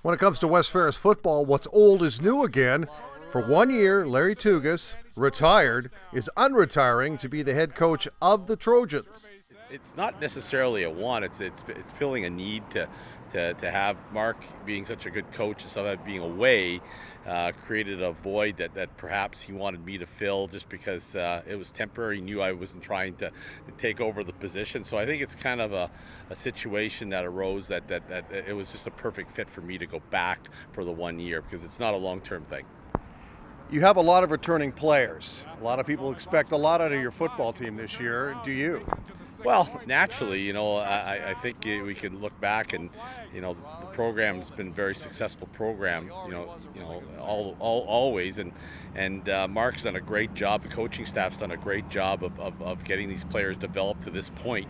When it comes to West Ferris football, what's old is new again. For 1 year, Larry Tougas, retired, is unretiring to be the head coach of the Trojans. It's not necessarily a want. It's filling a need to have Mark being such a good coach and stuff, being away, created a void that perhaps he wanted me to fill just because it was temporary. He knew I wasn't trying to take over the position. So I think it's kind of a situation that arose that it was just a perfect fit for me to go back for the 1 year because it's not a long-term thing. You have a lot of returning players. A lot of people expect a lot out of your football team this year. Do you? Well, naturally, I think we can look back and, the program's been a very successful program, always. And Mark's done a great job. The coaching staff's done a great job of getting these players developed to this point.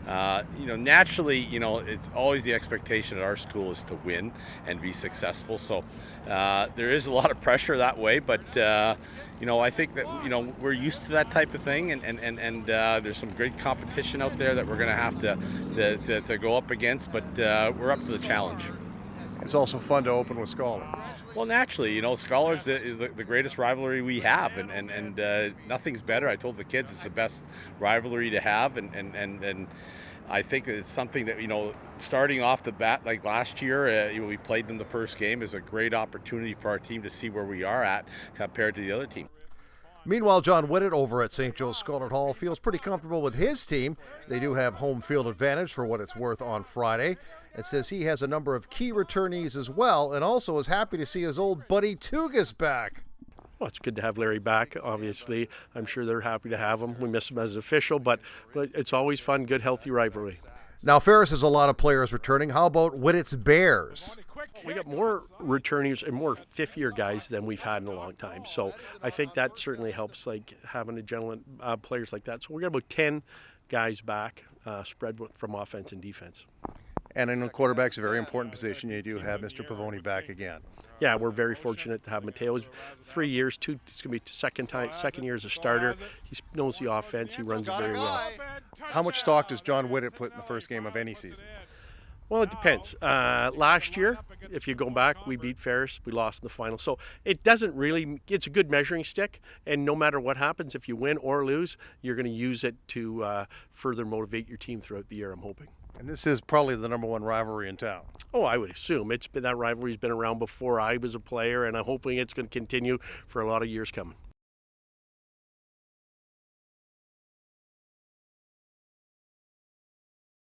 Naturally, it's always the expectation at our school is to win and be successful. So there is a lot of pressure that way, but I think that we're used to that type of thing, and there's some great competition out there that we're going to have to go up against, but we're up to the challenge. It's also fun to open with Scholar. Well, naturally, Scholar's the greatest rivalry we have, and nothing's better. I told the kids it's the best rivalry to have, and I think that it's something that, starting off the bat, like last year, we played them the first game, is a great opportunity for our team to see where we are at compared to the other team. Meanwhile, John Whitted over at St. Joe's Scholar Hall feels pretty comfortable with his team. They do have home field advantage for what it's worth on Friday. It says he has a number of key returnees as well, and also is happy to see his old buddy Tougas back. Well, it's good to have Larry back, obviously. I'm sure they're happy to have him. We miss him as an official, but it's always fun, good, healthy rivalry. Now, Ferris has a lot of players returning. How about Whitted's Bears? We got more returnees and more fifth-year guys than we've had in a long time. So I think that certainly helps, like having a gentleman, players like that. So we got about 10 guys back, spread from offense and defense. And in the quarterback's a very important position. You do have Mr. Pavoni back again. Yeah, we're very fortunate to have Mateo. 3 years, it's going to be second year as a starter. He knows the offense. He runs it very well. How much stock does John Whitted put in the first game of any season? Well, it depends. Last year, if you go back, we beat Ferris. We lost in the final. So it doesn't really, it's a good measuring stick. And no matter what happens, if you win or lose, you're going to use it to further motivate your team throughout the year, I'm hoping. And this is probably the number one rivalry in town. Oh, I would assume. That rivalry's been around before I was a player, and I'm hoping it's going to continue for a lot of years coming.